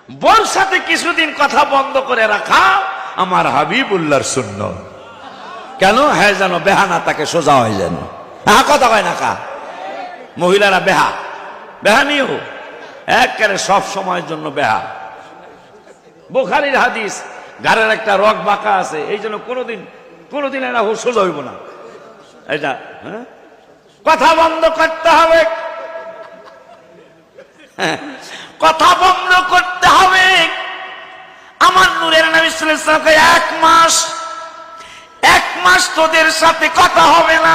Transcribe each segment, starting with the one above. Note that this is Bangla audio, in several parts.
বোর সাথে কিছুদিন কথা বন্ধ করে রাখা আমার হাবিবুল্লাহর সুন্নাত। কেন? হ্যাঁ, যেন বেহানা তাকে সোজা হয়, যেন কথা হয় না কা মহিলারা বেহানিও একেবারে সব সময়ের জন্য বেহা। বুখারীর হাদিস, ঘাড়ের একটা রগ বাঁকা আছে, এই জন্য কোনোদিন এরা সোজা হইব না। এটা কথা বন্ধ করতে হবে, কথা বন্ধ করতে হবে। আমার নূরের নবী সাল্লাল্লাহু আলাইহি ওয়াসাল্লাম এক মাস তোদের সাথে কথা হবে না,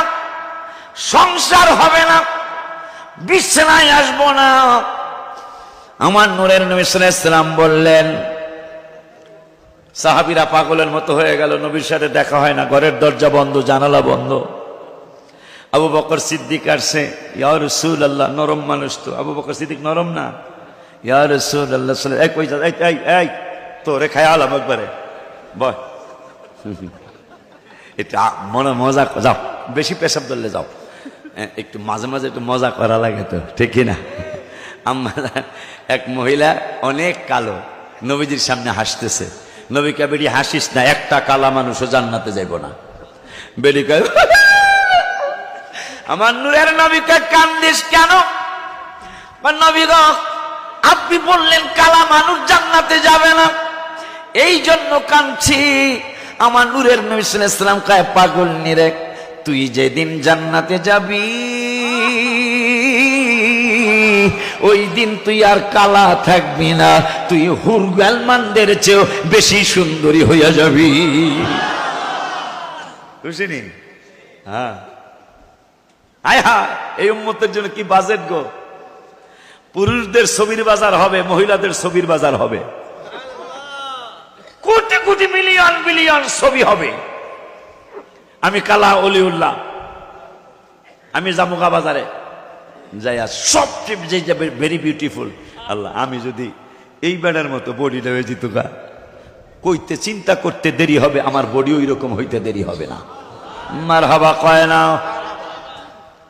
সংসার হবে না, বিছানায় আসবো না। আমার নূরের নবী সাল্লাল্লাহু আলাইহি ওয়াসাল্লাম বললেন, সাহাবীরা পাগলের মতো হয়ে গেল, নবীর সাথে দেখা হয় না, ঘরের দরজা বন্ধ, জানালা বন্ধ। আবু বকর সিদ্দিক আসছে, ইয়া রাসূলুল্লাহ, নরম মানুষ তো, আবু বকর সিদ্দিক নরম না? ইয়া রাসূলুল্লাহ, এই কই যা, এই তোরে খেয়াল একবারে বল, এটা মনে মজা যাও, বেশি পেশাব ধরলে যাও, একটু মাঝে মাঝে একটু মজা করা লাগে তো, ঠিক না? এক মহিলা অনেক কালো নবীজির সামনে হাসতেছে। নবী কয়, বেটি হাসিস না, একটা কালা মানুষও জান্নাতে যাইব না। বেটি কয়, আমার নূরের নবী কয়, কান্দিস কেন? নবী গো, আপনি বললেন কালা মানুষ জান্নাতে যাবে না, এই জন্য কাঁদছি। আমার নূরের নবী সাল্লাল্লাহু আলাইহি ওয়াসাল্লাম কয়, পাগল নিরে, তুই যেদিন জান্নাতে যাবি ওই দিন তুই আর কালা থাকবি না, তুই হুর গালমানদের চেয়েও বেশি সুন্দরী হইয়া যাবি। বুঝিনি? হ্যাঁ, আয় হা, এই উম্মতের জন্য কি বাজেট গো! পুরুষদের ছবির বাজার হবে, মহিলাদের ছবির বাজার হবে, কোটি কোটি মিলিয়ন বিলিয়ন ছবি হবে। আমি কালা অলিউল্লাহ, আমি জামুগা বাজারে যাইয়া সবচেয়ে যে যাবে ভেরি বিউটিফুল, আল্লাহ আমি যদি এই বেড়ার মতো বডিটা হয়ে যেত গা, কইতে চিন্তা করতে দেরি হবে, আমার বডি ওই রকম হইতে দেরি হবে না। মারহাবা কয় না?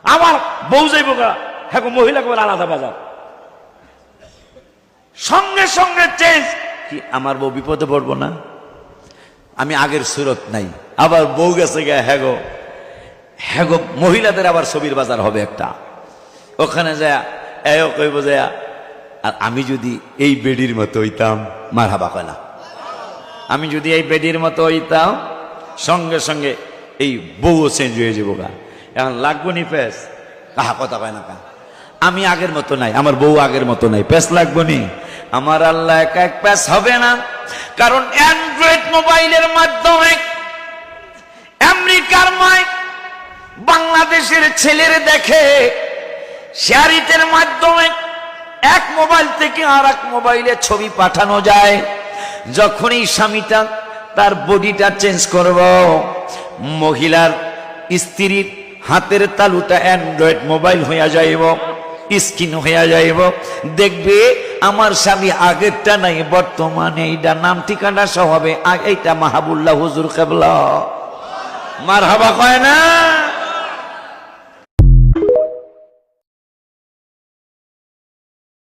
আমার বউ যাইব গা, হ্যাঁ মহিলা করে আলাদা বাজার, সঙ্গে সঙ্গে চেঞ্জ। কি আমার বউ বিপদে পড়বো না? আমি আগের সুরত নাই, আবার বউ গেছে গা, হ্যাগো হ্যাগো মহিলাদের আবার ছবির বাজার হবে একটা, ওখানে যায় এও কইব যায়, আর আমি যদি এই বেডির মতো হইতাম, মারহাবা কয় না, আমি যদি এই বেডির মতো হইতাম, সঙ্গে সঙ্গে এই বউও চেঞ্জ হয়ে যাবো গা। এখন লাগবো নি পেস? কাহা কথা কয় না কা, আমি আগের মতো নাই, আমার বউ আগের মতো নাই, পেস লাগবো নি? আমার আল্লাহ এক পেস হবে না, কারণ অ্যান্ড্রয়েড মোবাইলের মাধ্যমে আমেরিকার মাইক বাংলাদেশের ছেলের দেখে, শেয়ারিটের মাধ্যমে এক মোবাইল থেকে আর এক মোবাইলে ছবি পাঠানো যায়। যখনই স্বামীটা তার বডিটা চেঞ্জ করব, মহিলার স্ত্রীর হাতের তালুটা অ্যান্ড্রয়েড মোবাইল হইয়া যাইব, স্ক্রিন হইয়া যাইব, দেখবে আমার স্বামী আগেরটা নাই, বর্তমানে এইটা নাম ঠিকানা সহ হবে, এইটা মাহাবুল্লাহ হুজুর কেবলা। মারহাবা কয় না?